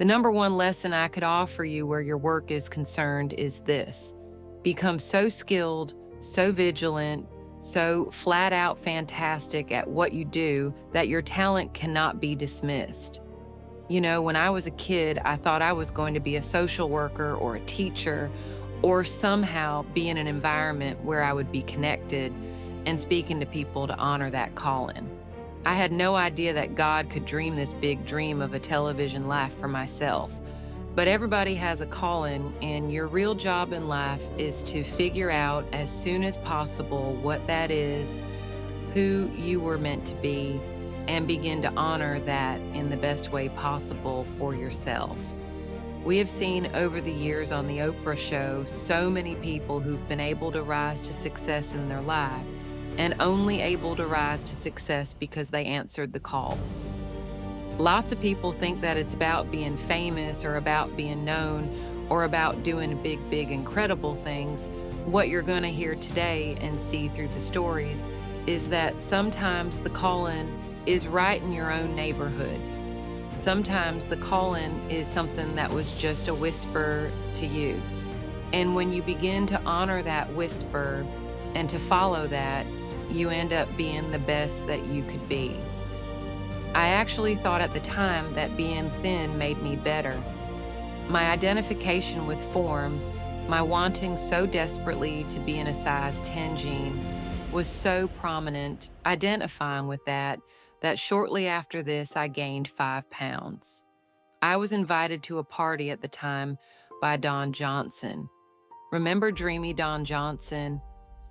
The number one lesson I could offer you where your work is concerned is this: become so skilled, so vigilant, so flat out fantastic at what you do that your talent cannot be dismissed. You know, when I was a kid, I thought I was going to be a social worker or a teacher or somehow be in an environment where I would be connected and speaking to people to honor that calling. I had no idea that God could dream this big dream of a television life for myself. But everybody has a calling, and your real job in life is to figure out as soon as possible what that is, who you were meant to be, and begin to honor that in the best way possible for yourself. We have seen over the years on the Oprah show so many people who've been able to rise to success in their life, and only able to rise to success because they answered the call. Lots of people think that it's about being famous or about being known or about doing big, incredible things. What you're going to hear today and see through the stories is that sometimes the calling is right in your own neighborhood. Sometimes the calling is something that was just a whisper to you. And when you begin to honor that whisper and to follow that, you end up being the best that you could be. I actually thought at the time that being thin made me better. My identification with form, my wanting so desperately to be in a size 10 jean, was so prominent, identifying with that shortly after this I gained 5 pounds. I was invited to a party at the time by Don Johnson. Remember dreamy Don Johnson?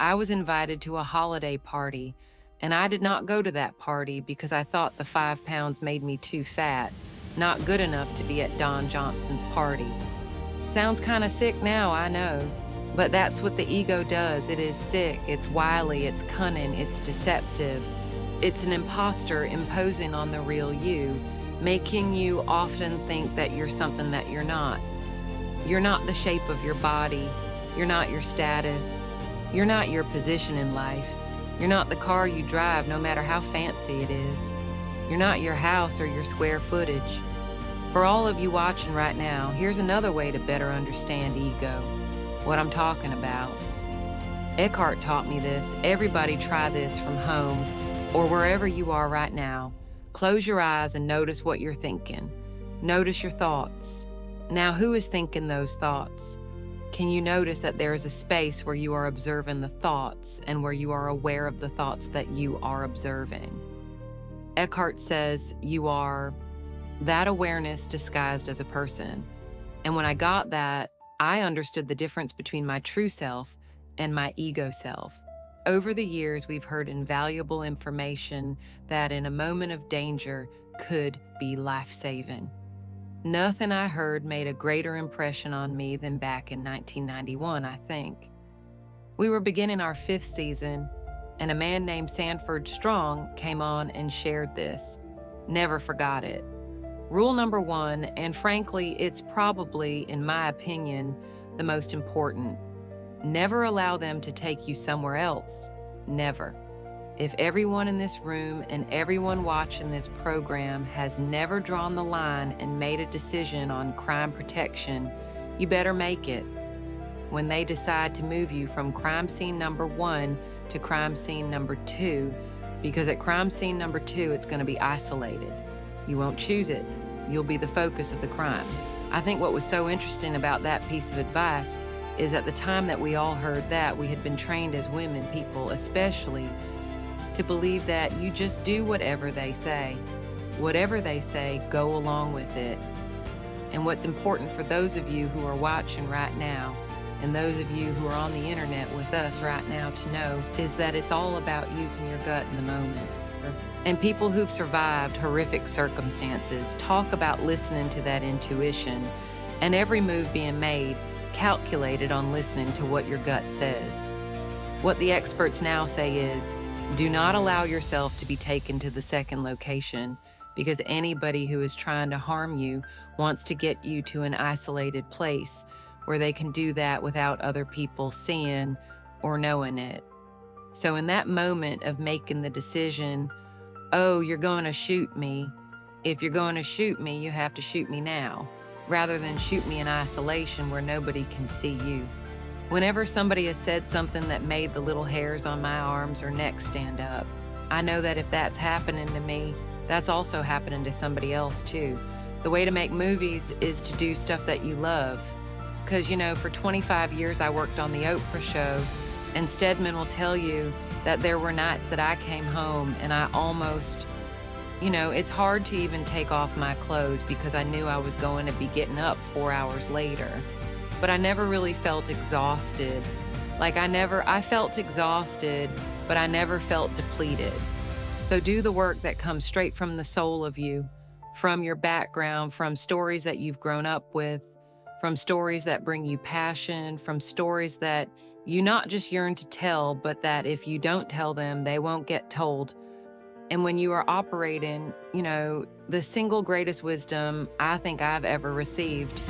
I was invited to a holiday party, and I did not go to that party because I thought the 5 pounds made me too fat, not good enough to be at Don Johnson's party. Sounds kind of sick now, I know, but that's what the ego does. It is sick, it's wily, it's cunning, it's deceptive. It's an imposter imposing on the real you, making you often think that you're something that you're not. You're not the shape of your body, you're not your status, you're not your position in life. You're not the car you drive, no matter how fancy it is. You're not your house or your square footage. For all of you watching right now, here's another way to better understand ego, what I'm talking about. Eckhart taught me this. Everybody try this from home or wherever you are right now. Close your eyes and notice what you're thinking. Notice your thoughts. Now, who is thinking those thoughts? Can you notice that there is a space where you are observing the thoughts and where you are aware of the thoughts that you are observing? Eckhart says you are that awareness disguised as a person. And when I got that, I understood the difference between my true self and my ego self. Over the years, we've heard invaluable information that in a moment of danger could be life-saving. Nothing I heard made a greater impression on me than back in 1991, I think. We were beginning our 5th season, and a man named Sanford Strong came on and shared this. Never forgot it. Rule number 1, and frankly, it's probably, in my opinion, the most important. Never allow them to take you somewhere else. Never. If everyone in this room and everyone watching this program has never drawn the line and made a decision on crime protection, you better make it. When they decide to move you from crime scene number 1 to crime scene number 2, because at crime scene number 2, it's going to be isolated. You won't choose it. You'll be the focus of the crime. I think what was so interesting about that piece of advice is at the time that we all heard that, we had been trained as women, people especially, to believe that you just do whatever they say. Whatever they say, go along with it. And what's important for those of you who are watching right now, and those of you who are on the internet with us right now to know, is that it's all about using your gut in the moment. And people who've survived horrific circumstances talk about listening to that intuition, and every move being made calculated on listening to what your gut says. What the experts now say is, do not allow yourself to be taken to the second location, because anybody who is trying to harm you wants to get you to an isolated place where they can do that without other people seeing or knowing it. So in that moment of making the decision, oh, you're going to shoot me. If you're going to shoot me, you have to shoot me now. rather than shoot me in isolation where nobody can see you. Whenever somebody has said something that made the little hairs on my arms or neck stand up, I know that if that's happening to me, that's also happening to somebody else too. The way to make movies is to do stuff that you love. Because, for 25 years I worked on the Oprah show, and Stedman will tell you that there were nights that I came home and I almost, it's hard to even take off my clothes because I knew I was going to be getting up 4 hours later. But I never really felt exhausted. I felt exhausted, but I never felt depleted. So do the work that comes straight from the soul of you, from your background, from stories that you've grown up with, from stories that bring you passion, from stories that you not just yearn to tell, but that if you don't tell them, they won't get told. And when you are operating, the single greatest wisdom I think I've ever received,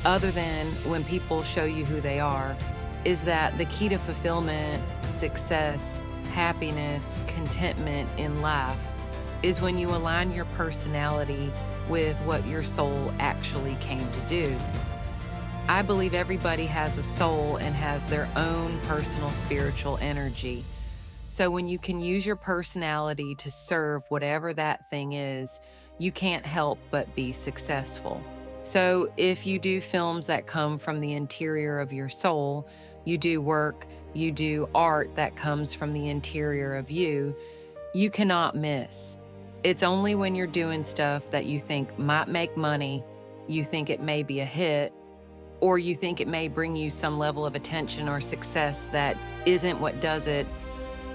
other than when people show you who they are, is that the key to fulfillment, success, happiness, contentment in life is when you align your personality with what your soul actually came to do. I believe everybody has a soul and has their own personal spiritual energy. So when you can use your personality to serve whatever that thing is, you can't help but be successful. So if you do films that come from the interior of your soul, you do work, you do art that comes from the interior of you, you cannot miss. It's only when you're doing stuff that you think might make money, you think it may be a hit, or you think it may bring you some level of attention or success that isn't what does it.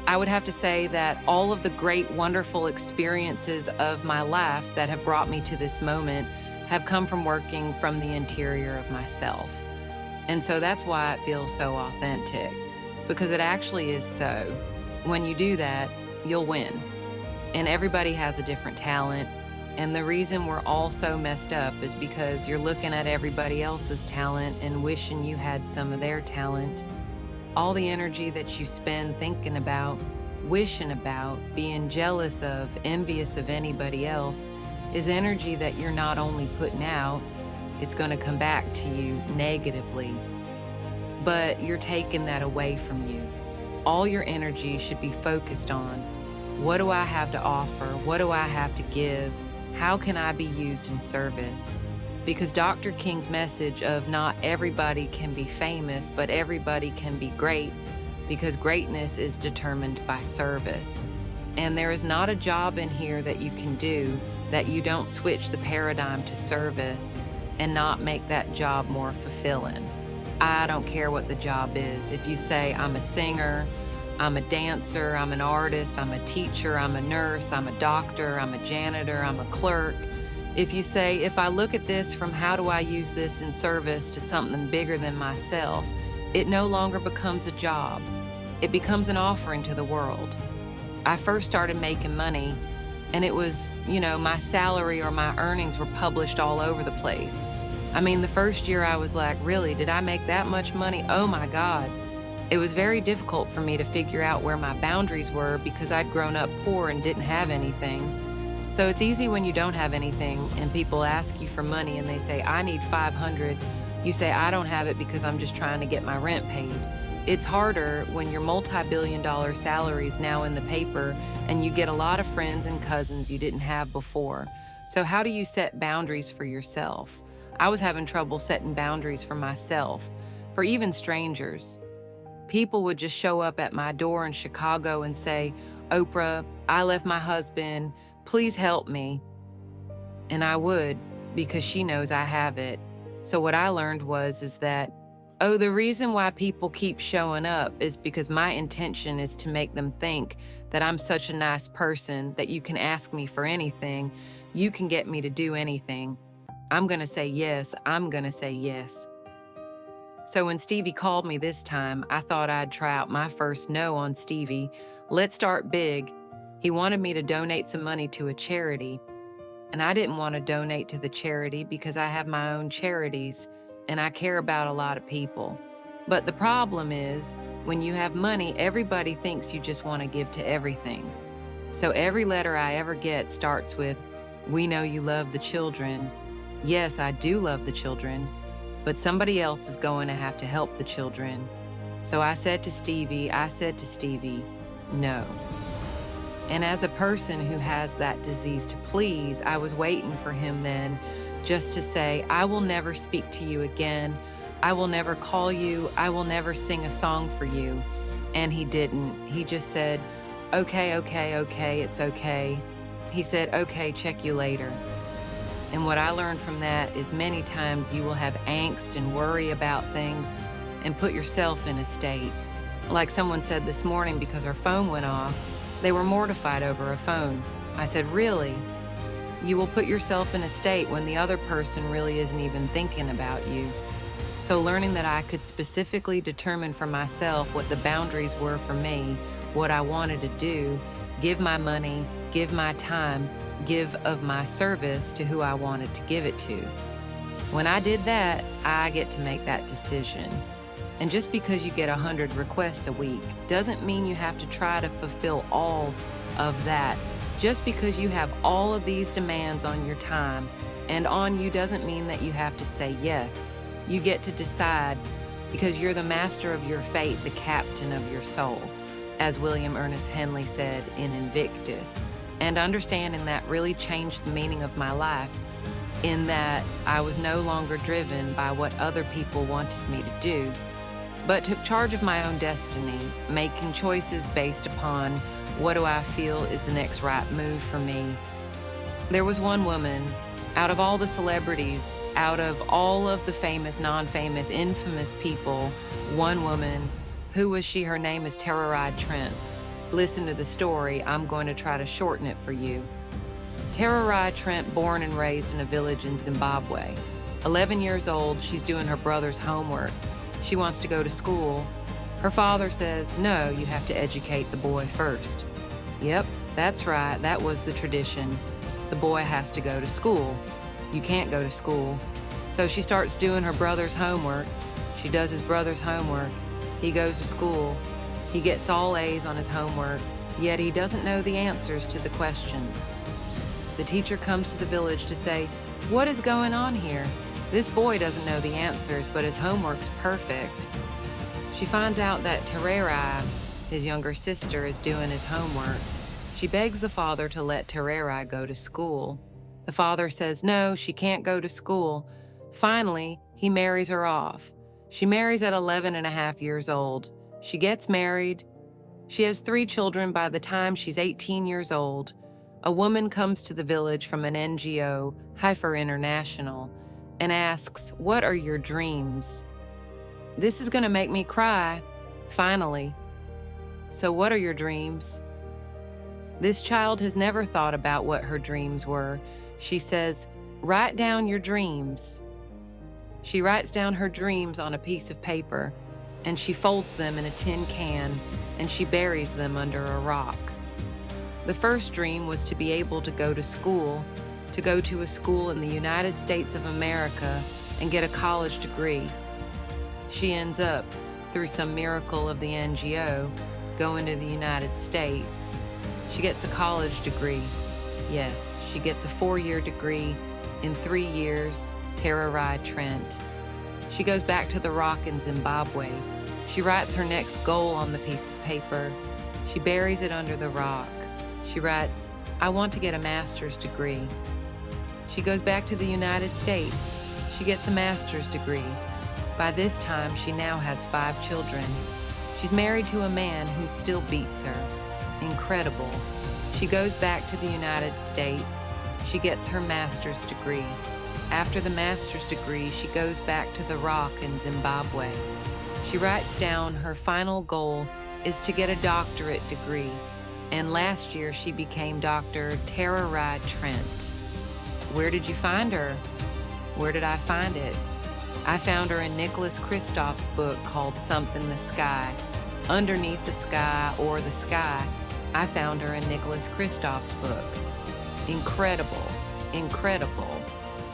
I would have to say that all of the great, wonderful experiences of my life that have brought me to this moment have come from working from the interior of myself. And so that's why it feels so authentic, because it actually is so. When you do that, you'll win. And everybody has a different talent. And the reason we're all so messed up is because you're looking at everybody else's talent and wishing you had some of their talent. All the energy that you spend thinking about, wishing about, being jealous of, envious of anybody else is energy that you're not only putting out, it's going to come back to you negatively, but you're taking that away from you. All your energy should be focused on, what do I have to offer? What do I have to give? How can I be used in service? Because Dr. King's message of not everybody can be famous, but everybody can be great, because greatness is determined by service. And there is not a job in here that you can do that you don't switch the paradigm to service and not make that job more fulfilling. I don't care what the job is. If you say, I'm a singer, I'm a dancer, I'm an artist, I'm a teacher, I'm a nurse, I'm a doctor, I'm a janitor, I'm a clerk. If you say, if I look at this from how do I use this in service to something bigger than myself, it no longer becomes a job. It becomes an offering to the world. I first started making money, and it was, my salary or my earnings were published all over the place. I mean, the first year I was like, really, did I make that much money? Oh my God. It was very difficult for me to figure out where my boundaries were because I'd grown up poor and didn't have anything. So it's easy when you don't have anything and people ask you for money and they say, I need $500. You say, I don't have it because I'm just trying to get my rent paid. It's harder when your multi-billion-dollar salary is now in the paper and you get a lot of friends and cousins you didn't have before. So how do you set boundaries for yourself? I was having trouble setting boundaries for myself, for even strangers. People would just show up at my door in Chicago and say, Oprah, I left my husband, please help me. And I would, because she knows I have it. So what I learned is that, the reason why people keep showing up is because my intention is to make them think that I'm such a nice person that you can ask me for anything. You can get me to do anything. I'm going to say yes. I'm going to say yes. So when Stevie called me this time, I thought I'd try out my first no on Stevie. Let's start big. He wanted me to donate some money to a charity. And I didn't want to donate to the charity because I have my own charities and I care about a lot of people. But the problem is, when you have money, everybody thinks you just want to give to everything. So every letter I ever get starts with, we know you love the children. Yes, I do love the children, but somebody else is going to have to help the children. So I said to Stevie, no. And as a person who has that disease to please, I was waiting for him then just to say, I will never speak to you again. I will never call you. I will never sing a song for you. And he didn't. He just said, okay, it's okay. He said, okay, check you later. And what I learned from that is many times you will have angst and worry about things and put yourself in a state. Like someone said this morning, because our phone went off, they were mortified over a phone. I said, really? You will put yourself in a state when the other person really isn't even thinking about you. So learning that I could specifically determine for myself what the boundaries were for me, what I wanted to do, give my money, give my time, give of my service to who I wanted to give it to. When I did that, I get to make that decision. And just because you get 100 requests a week doesn't mean you have to try to fulfill all of that. Just because you have all of these demands on your time and on you doesn't mean that you have to say yes. You get to decide because you're the master of your fate, the captain of your soul, as William Ernest Henley said in Invictus. And understanding that really changed the meaning of my life, in that I was no longer driven by what other people wanted me to do, but took charge of my own destiny, making choices based upon what do I feel is the next right move for me. There was one woman, out of all the celebrities, out of all of the famous, non-famous, infamous people, one woman. Who was she? Her name is Tara Trent. Listen to the story. I'm going to try to shorten it for you. Tara Trent, born and raised in a village in Zimbabwe. 11 years old, she's doing her brother's homework. She wants to go to school. Her father says, no, you have to educate the boy first. Yep, that's right, that was the tradition. The boy has to go to school. You can't go to school. So she starts doing her brother's homework. She does his brother's homework. He goes to school. He gets all A's on his homework, yet he doesn't know the answers to the questions. The teacher comes to the village to say, what is going on here? This boy doesn't know the answers, but his homework's perfect. She finds out that Tererai, his younger sister, is doing his homework. She begs the father to let Tererai go to school. The father says no, she can't go to school. Finally, he marries her off. She marries at 11 and a half years old. She gets married. She has 3 children by the time she's 18 years old. A woman comes to the village from an NGO, Heifer International, and asks, what are your dreams? This is going to make me cry, finally. So what are your dreams? This child has never thought about what her dreams were. She says, write down your dreams. She writes down her dreams on a piece of paper, and she folds them in a tin can, and she buries them under a rock. The first dream was to be able to go to school, to go to a school in the United States of America and get a college degree. She ends up, through some miracle of the NGO, going to the United States. She gets a college degree. Yes, she gets a 4-year degree in 3 years, Tara Trent. She goes back to the rock in Zimbabwe. She writes her next goal on the piece of paper. She buries it under the rock. She writes, I want to get a master's degree. She goes back to the United States. She gets a master's degree. By this time, she now has 5 children. She's married to a man who still beats her. Incredible. She goes back to the United States. She gets her master's degree. After the master's degree, she goes back to the rock in Zimbabwe. She writes down her final goal is to get a doctorate degree. And last year, she became Dr. Tara Trent. Where did you find her? Where did I find it? I found her in Nicholas Kristof's book called Something the Sky. Underneath the Sky or the Sky, I found her in Nicholas Kristof's book. Incredible, incredible.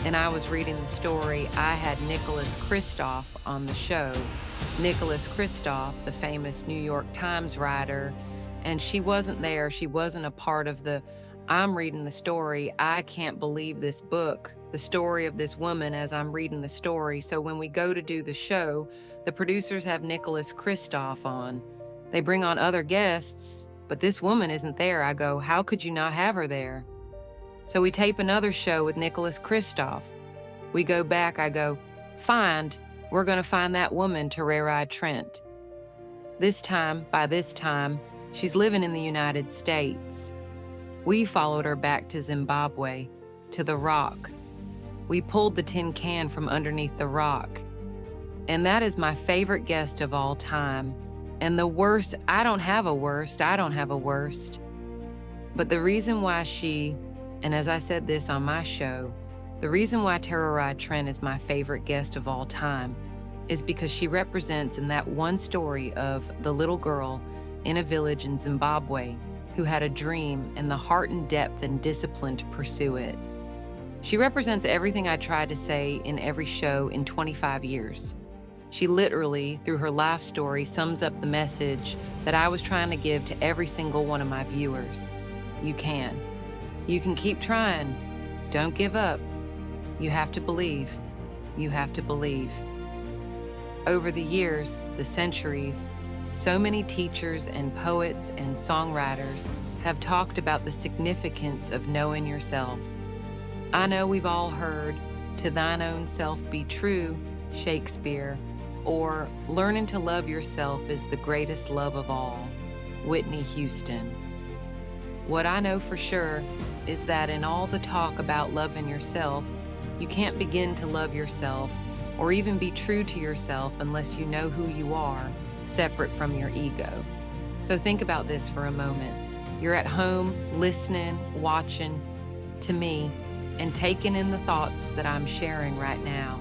And I was reading the story. I had Nicholas Kristof on the show. Nicholas Kristof, the famous New York Times writer, and she wasn't there. She wasn't a part of the I'm reading the story. I can't believe this book, the story of this woman as I'm reading the story. So when we go to do the show, the producers have Nicholas Kristoff on. They bring on other guests, but this woman isn't there. I go, how could you not have her there? So we tape another show with Nicholas Kristoff. We go back, I go, we're going to find that woman, Terreri Trent. By this time, she's living in the United States. We followed her back to Zimbabwe, to the rock. We pulled the tin can from underneath the rock. And that is my favorite guest of all time. And the worst, I don't have a worst. But the reason why and as I said this on my show, the reason why Terreri Trent is my favorite guest of all time is because she represents in that one story of the little girl in a village in Zimbabwe who had a dream and the heart and depth and discipline to pursue it. She represents everything I tried to say in every show in 25 years. She literally, through her life story, sums up the message that I was trying to give to every single one of my viewers. You can. You can keep trying. Don't give up. You have to believe. You have to believe. Over the years, the centuries, so many teachers and poets and songwriters have talked about the significance of knowing yourself. I know we've all heard, "To thine own self be true," Shakespeare, or "Learning to love yourself is the greatest love of all," Whitney Houston. What I know for sure is that in all the talk about loving yourself, you can't begin to love yourself or even be true to yourself unless you know who you are, separate from your ego. So think about this for a moment. You're at home, listening, watching to me, and taking in the thoughts that I'm sharing right now.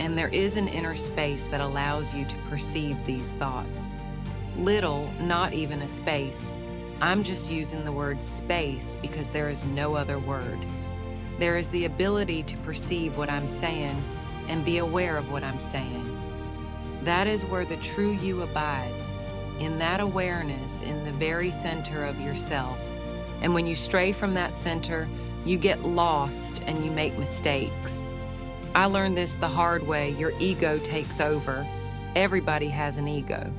And there is an inner space that allows you to perceive these thoughts. Little, not even a space. I'm just using the word space because there is no other word. There is the ability to perceive what I'm saying and be aware of what I'm saying. That is where the true you abides, in that awareness, in the very center of yourself. And when you stray from that center, you get lost and you make mistakes. I learned this the hard way. Your ego takes over. Everybody has an ego.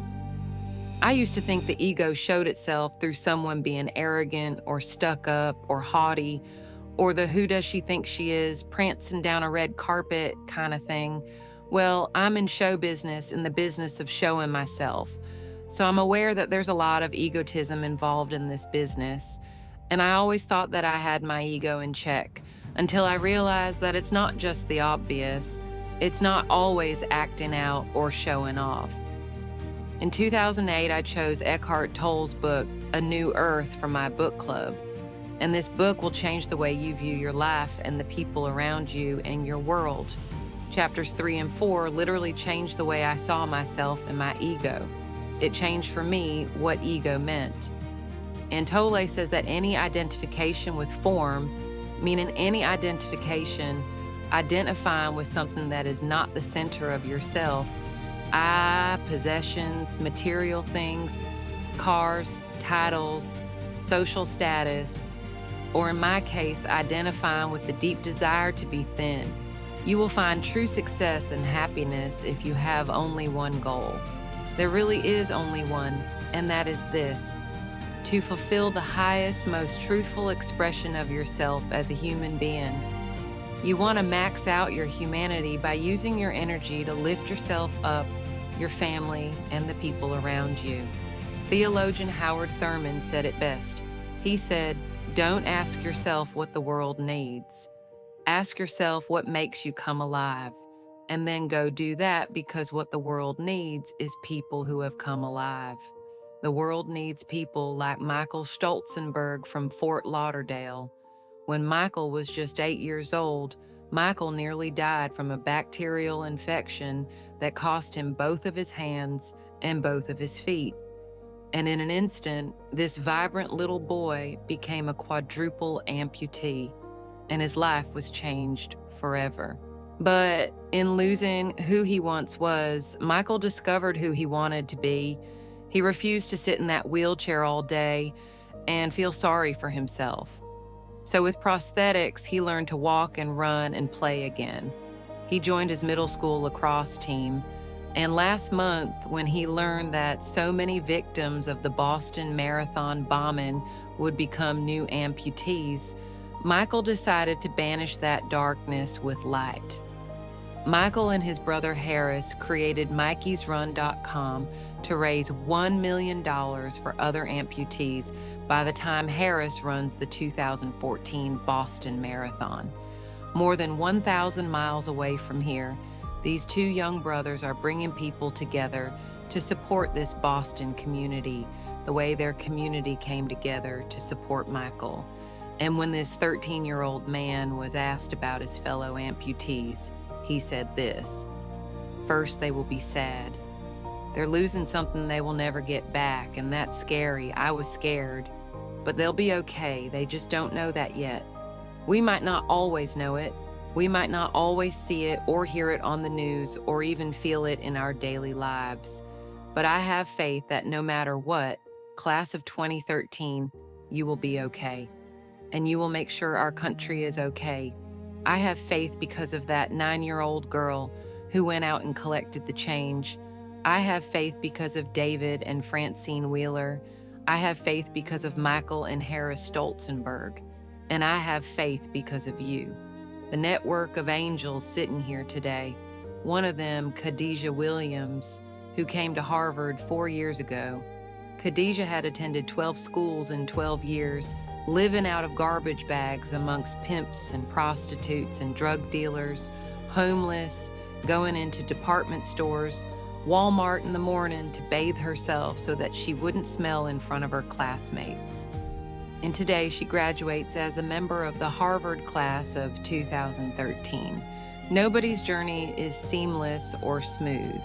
I used to think the ego showed itself through someone being arrogant or stuck up or haughty, or the who does she think she is, prancing down a red carpet kind of thing. Well, I'm in show business, in the business of showing myself. So I'm aware that there's a lot of egotism involved in this business. And I always thought that I had my ego in check until I realized that it's not just the obvious. It's not always acting out or showing off. In 2008, I chose Eckhart Tolle's book, A New Earth, for my book club. And this book will change the way you view your life and the people around you and your world. Chapters 3 and 4 literally changed the way I saw myself and my ego. It changed for me what ego meant. And Tolle says that any identification with form, meaning any identification identifying with something that is not the center of yourself, possessions, material things, cars, titles, social status, or in my case, identifying with the deep desire to be thin. You will find true success and happiness if you have only one goal. There really is only one, and that is this: to fulfill the highest, most truthful expression of yourself as a human being. You want to max out your humanity by using your energy to lift yourself up, your family, and the people around you. Theologian Howard Thurman said it best. He said, "Don't ask yourself what the world needs. Ask yourself what makes you come alive, and then go do that, because what the world needs is people who have come alive." The world needs people like Michael Stolzenberg from Fort Lauderdale. When Michael was just 8 years old, Michael nearly died from a bacterial infection that cost him both of his hands and both of his feet. And in an instant, this vibrant little boy became a quadruple amputee, and his life was changed forever. But in losing who he once was, Michael discovered who he wanted to be. He refused to sit in that wheelchair all day and feel sorry for himself. So with prosthetics, he learned to walk and run and play again. He joined his middle school lacrosse team. And last month, when he learned that so many victims of the Boston Marathon bombing would become new amputees, Michael decided to banish that darkness with light. Michael and his brother Harris created MikeysRun.com to raise $1 million for other amputees by the time Harris runs the 2014 Boston Marathon. More than 1,000 miles away from here, these two young brothers are bringing people together to support this Boston community the way their community came together to support Michael. And when this 13-year-old man was asked about his fellow amputees, he said this: "First, they will be sad. They're losing something they will never get back, and that's scary. I was scared. But they'll be okay. They just don't know that yet. We might not always know it. We might not always see it or hear it on the news or even feel it in our daily lives. But I have faith that no matter what, class of 2013, you will be okay. And you will make sure our country is okay. I have faith because of that 9-year-old girl who went out and collected the change. I have faith because of David and Francine Wheeler. I have faith because of Michael and Harris Stolzenberg. And I have faith because of you, the network of angels sitting here today. One of them, Khadijah Williams, who came to Harvard 4 years ago. Khadijah had attended 12 schools in 12 years, living out of garbage bags amongst pimps and prostitutes and drug dealers, homeless, going into department stores, Walmart in the morning to bathe herself so that she wouldn't smell in front of her classmates. And today she graduates as a member of the Harvard class of 2013. Nobody's journey is seamless or smooth.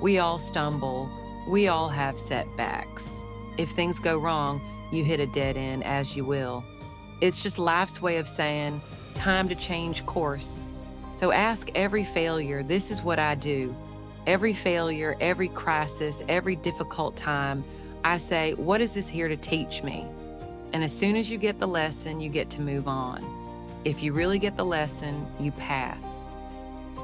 We all stumble. We all have setbacks. If things go wrong, you hit a dead end, as you will. It's just life's way of saying, time to change course. So ask every failure, this is what I do. Every failure, every crisis, every difficult time, I say, what is this here to teach me? And as soon as you get the lesson, you get to move on. If you really get the lesson, you pass.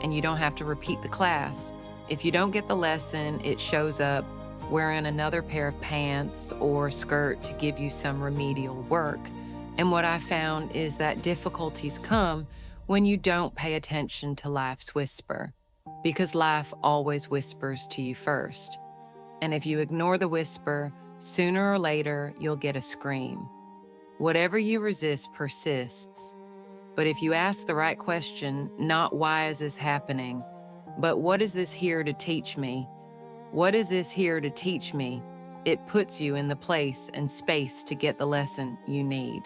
And you don't have to repeat the class. If you don't get the lesson, it shows up wearing another pair of pants or skirt to give you some remedial work. And what I found is that difficulties come when you don't pay attention to life's whisper, because life always whispers to you first. And if you ignore the whisper, sooner or later, you'll get a scream. Whatever you resist persists. But if you ask the right question, not why is this happening, but what is this here to teach me? What is this here to teach me? It puts you in the place and space to get the lesson you need.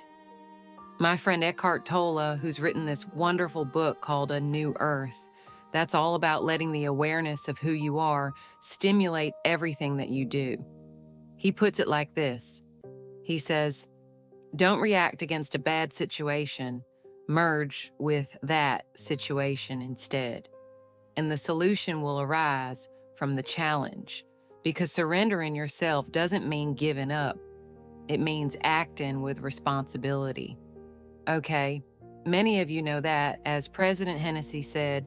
My friend Eckhart Tolle, who's written this wonderful book called A New Earth, that's all about letting the awareness of who you are stimulate everything that you do. He puts it like this. He says, don't react against a bad situation, merge with that situation instead. And the solution will arise from the challenge, because surrendering yourself doesn't mean giving up. It means acting with responsibility. Okay, many of you know that, as President Hennessy said,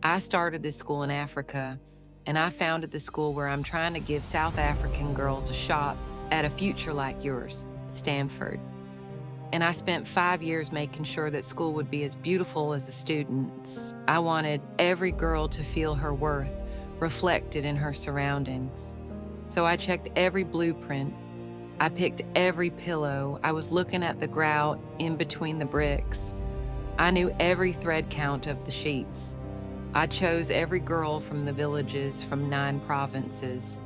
I started this school in Africa, and I founded the school where I'm trying to give South African girls a shot at a future like yours, Stanford. And I spent 5 years making sure that school would be as beautiful as the students. I wanted every girl to feel her worth reflected in her surroundings. So I checked every blueprint. I picked every pillow. I was looking at the grout in between the bricks. I knew every thread count of the sheets. I chose every girl from the villages from 9 provinces.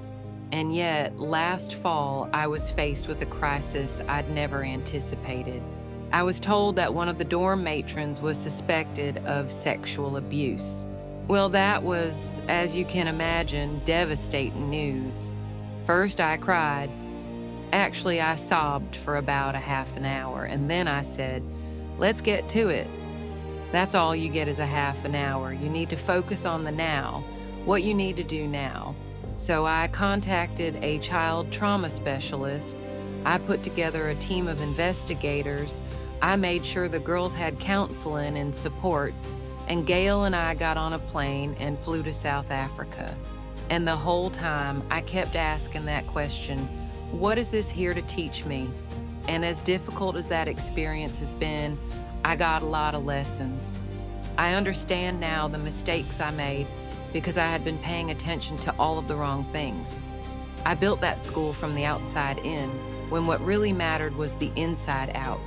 And yet, last fall, I was faced with a crisis I'd never anticipated. I was told that one of the dorm matrons was suspected of sexual abuse. Well, that was, as you can imagine, devastating news. First, I cried. Actually, I sobbed for about a half an hour, and then I said, let's get to it. That's all you get is a half an hour. You need to focus on the now, what you need to do now. So I contacted a child trauma specialist. I put together a team of investigators. I made sure the girls had counseling and support, and Gail and I got on a plane and flew to South Africa. And the whole time, I kept asking that question, what is this here to teach me? And as difficult as that experience has been, I got a lot of lessons. I understand now the mistakes I made because I had been paying attention to all of the wrong things. I built that school from the outside in, when what really mattered was the inside out.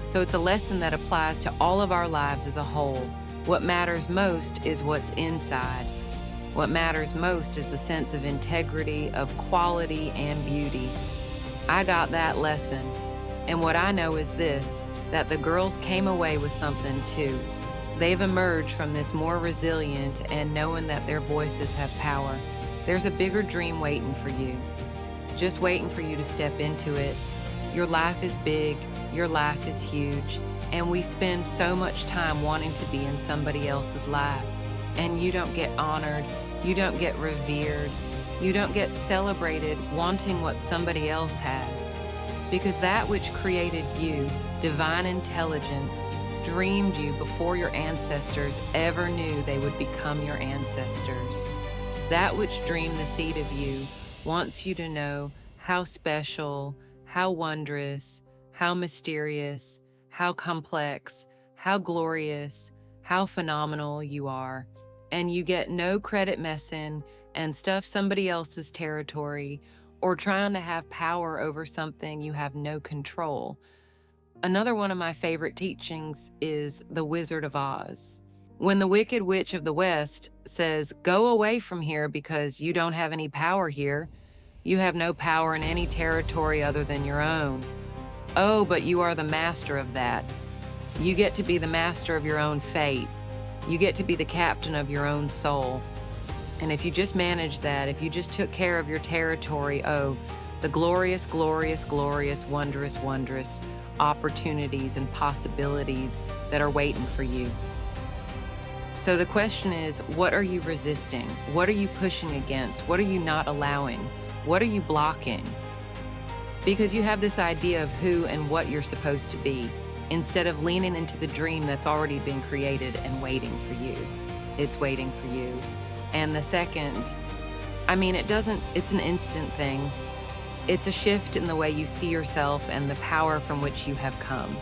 So it's a lesson that applies to all of our lives as a whole. What matters most is what's inside. What matters most is the sense of integrity, of quality, and beauty. I got that lesson, and what I know is this, that the girls came away with something too. They've emerged from this more resilient and knowing that their voices have power. There's a bigger dream waiting for you, just waiting for you to step into it. Your life is big, your life is huge, and we spend so much time wanting to be in somebody else's life, and you don't get honored, you don't get revered, you don't get celebrated wanting what somebody else has. Because that which created you, divine intelligence, dreamed you before your ancestors ever knew they would become your ancestors. That which dreamed the seed of you wants you to know how special, how wondrous, how mysterious, how complex, how glorious, how phenomenal you are. And you get no credit messing and stuff somebody else's territory or trying to have power over something you have no control. Another one of my favorite teachings is The Wizard of Oz. When the Wicked Witch of the West says, "Go away from here because you don't have any power here. You have no power in any territory other than your own. Oh, but you are the master of that. You get to be the master of your own fate. You get to be the captain of your own soul. And if you just manage that, if you just took care of your territory, oh, the glorious, glorious, glorious, wondrous, wondrous opportunities and possibilities that are waiting for you." So the question is, what are you resisting? What are you pushing against? What are you not allowing? What are you blocking? Because you have this idea of who and what you're supposed to be, instead of leaning into the dream that's already been created and waiting for you. It's waiting for you. And the second, it's an instant thing. It's a shift in the way you see yourself and the power from which you have come.